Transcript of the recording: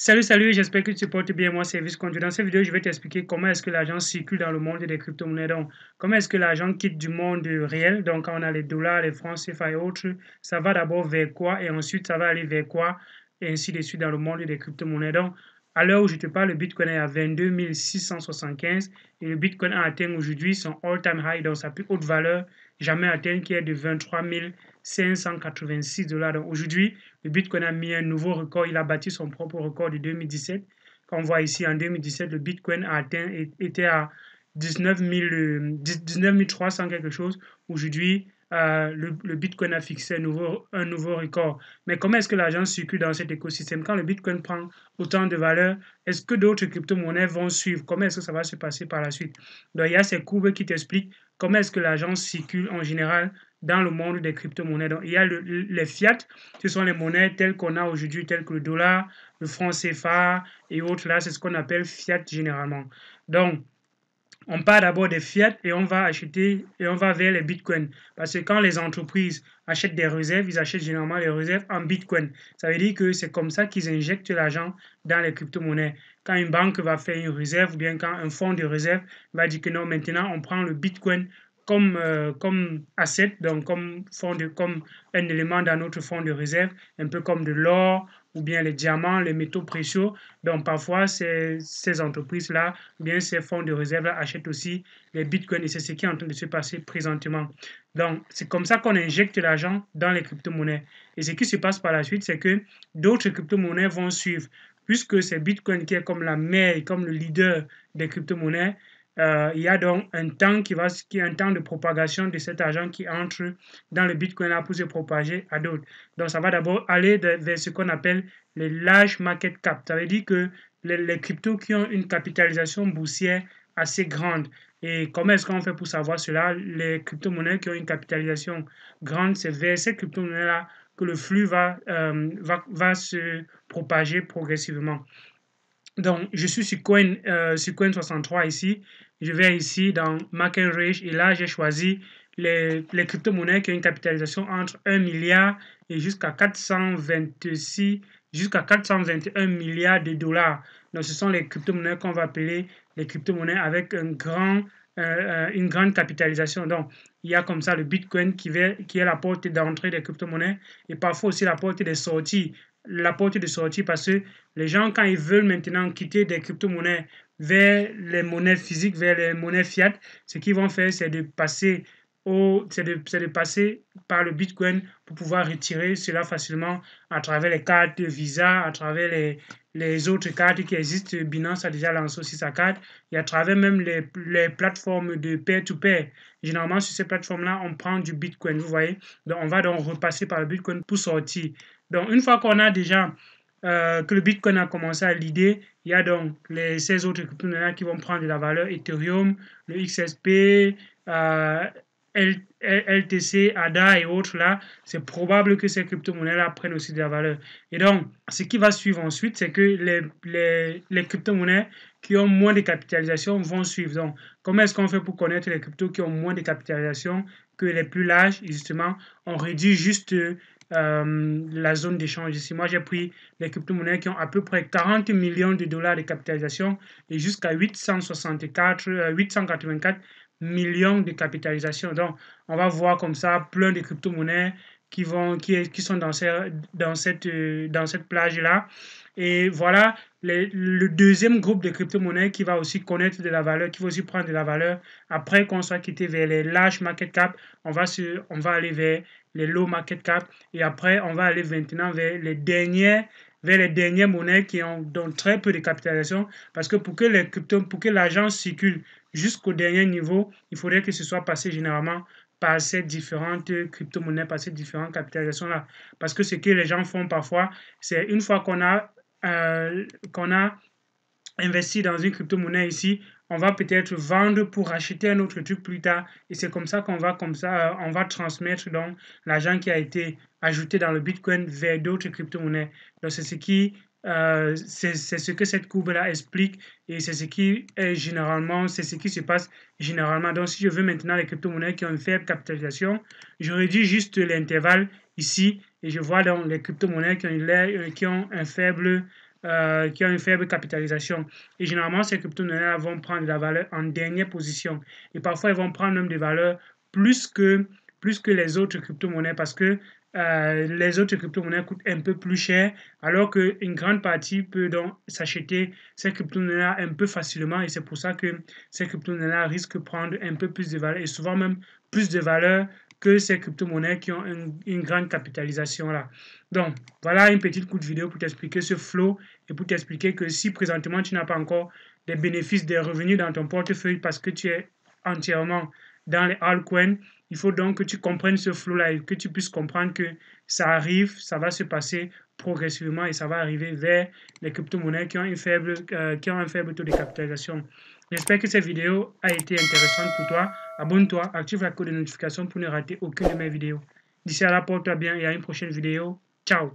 Salut, j'espère que tu portes bien. Moi, c'est Visconti. Dans cette vidéo, je vais t'expliquer comment est-ce que l'argent circule dans le monde des crypto-monnaies. Donc, comment est-ce que l'argent quitte du monde réel. Donc, quand on a les dollars, les francs CFA et autres, ça va d'abord vers quoi et ensuite ça va aller vers quoi et ainsi de suite dans le monde des crypto-monnaies. Donc, à l'heure où je te parle, le Bitcoin est à 22 675 et le Bitcoin a atteint aujourd'hui son all-time high, donc sa plus haute valeur jamais atteinte qui est de 23 586 $. Donc, aujourd'hui, le Bitcoin a mis un nouveau record, il a battu son propre record de 2017. Quand on voit ici, en 2017, le Bitcoin était à 19 300 quelque chose. Aujourd'hui, le Bitcoin a fixé un nouveau record. Mais comment est-ce que l'argent circule dans cet écosystème? Quand le Bitcoin prend autant de valeur, est-ce que d'autres crypto-monnaies vont suivre? Comment est-ce que ça va se passer par la suite? Donc, il y a ces courbes qui t'expliquent comment est-ce que l'argent circule en général dans le monde des crypto-monnaies. Donc, il y a les fiat, ce sont les monnaies telles qu'on a aujourd'hui, telles que le dollar, le franc CFA et autres. Là, c'est ce qu'on appelle fiat généralement. Donc, on part d'abord des fiat et on va acheter et on va vers les bitcoins. Parce que quand les entreprises achètent des réserves, ils achètent généralement les réserves en bitcoin. Ça veut dire que c'est comme ça qu'ils injectent l'argent dans les crypto-monnaies. Quand une banque va faire une réserve ou bien quand un fonds de réserve va dire que non, maintenant on prend le bitcoin comme asset, donc comme un élément dans notre fonds de réserve, un peu comme de l'or ou bien les diamants, les métaux précieux. Donc parfois, ces entreprises-là, bien ces fonds de réserve-là achètent aussi les bitcoins et c'est ce qui est en train de se passer présentement. Donc c'est comme ça qu'on injecte l'argent dans les crypto-monnaies. Et ce qui se passe par la suite, c'est que d'autres crypto-monnaies vont suivre. Puisque c'est Bitcoin qui est comme la mère, comme le leader des crypto-monnaies, il y a donc un temps qui est un temps de propagation de cet argent qui entre dans le Bitcoin là pour se propager à d'autres. Donc ça va d'abord aller vers ce qu'on appelle les large market cap. Ça veut dire que les cryptos qui ont une capitalisation boursière assez grande. Et comment est-ce qu'on fait pour savoir cela? Les crypto-monnaies qui ont une capitalisation grande, c'est vers ces crypto-monnaies-là que le flux va se propager progressivement. Donc, je suis sur Coin63 ici. Je vais ici dans Market Range et là, j'ai choisi les crypto-monnaies qui ont une capitalisation entre 1 milliard et jusqu'à 421 milliards de dollars. Donc, ce sont les crypto-monnaies qu'on va appeler les crypto-monnaies avec une grande capitalisation. Donc, il y a comme ça le Bitcoin qui est la porte d'entrée des crypto-monnaies et parfois aussi la porte des sorties. La porte de sortie parce que les gens, quand ils veulent maintenant quitter des crypto-monnaies vers les monnaies physiques, vers les monnaies fiat, ce qu'ils vont faire, c'est de passer par le Bitcoin pour pouvoir retirer cela facilement à travers les cartes Visa, à travers les autres cartes qui existent. Binance a déjà lancé aussi sa carte et à travers même les plateformes de peer-to-peer. Généralement, sur ces plateformes-là, on prend du Bitcoin, vous voyez. Donc, on va donc repasser par le Bitcoin pour sortir. Donc, une fois qu'on a déjà que le Bitcoin a commencé à l'idée, il y a donc ces autres crypto-monnaies qui vont prendre de la valeur, Ethereum, le XSP, LTC, ADA et autres là, c'est probable que ces crypto-monnaies-là prennent aussi de la valeur. Et donc, ce qui va suivre ensuite, c'est que les crypto-monnaies qui ont moins de capitalisation vont suivre. Donc, comment est-ce qu'on fait pour connaître les cryptos qui ont moins de capitalisation que les plus larges? Justement, on réduit juste la zone d'échange ici. Moi, j'ai pris les crypto-monnaies qui ont à peu près 40 millions de dollars de capitalisation et jusqu'à 884 millions de capitalisation. Donc, on va voir comme ça plein de crypto-monnaies qui sont dans cette plage-là. Et voilà le deuxième groupe de crypto-monnaies qui va aussi connaître de la valeur, qui va aussi prendre de la valeur. Après qu'on soit quitté vers les large market cap, on va aller vers les low market cap et après on va aller maintenant vers les dernières monnaies qui ont donc très peu de capitalisation parce que pour que l'argent circule jusqu'au dernier niveau, il faudrait que ce soit passé généralement par ces différentes crypto-monnaies, par ces différentes capitalisations-là. Parce que ce que les gens font parfois, c'est une fois qu'on a investi dans une crypto-monnaie ici, on va peut-être vendre pour acheter un autre truc plus tard. Et c'est comme ça qu'on va on va transmettre donc l'argent qui a été ajouté dans le Bitcoin vers d'autres crypto-monnaies. Donc c'est ce que cette courbe-là explique et c'est ce qui se passe généralement. Donc si je veux maintenant les crypto-monnaies qui ont une faible capitalisation, je réduis juste l'intervalle ici et je vois donc les crypto-monnaies qui ont un faible qui ont une faible capitalisation. Et généralement, ces crypto-monnaies vont prendre de la valeur en dernière position. Et parfois, ils vont prendre même des valeurs plus que les autres crypto-monnaies parce que les autres crypto-monnaies coûtent un peu plus cher, alors qu'une grande partie peut donc s'acheter ces crypto-monnaies un peu facilement. Et c'est pour ça que ces crypto-monnaies risquent de prendre un peu plus de valeur et souvent même plus de valeur que ces crypto-monnaies qui ont une grande capitalisation là. Donc, voilà une petite coup de vidéo pour t'expliquer ce flow et pour t'expliquer que si présentement tu n'as pas encore des bénéfices, des revenus dans ton portefeuille parce que tu es entièrement dans les altcoins, il faut donc que tu comprennes ce flow-là et que tu puisses comprendre que ça arrive, ça va se passer progressivement et ça va arriver vers les crypto-monnaies qui ont un faible taux de capitalisation. J'espère que cette vidéo a été intéressante pour toi. Abonne-toi, active la cloche de notification pour ne rater aucune de mes vidéos. D'ici là, porte-toi bien et à une prochaine vidéo. Ciao!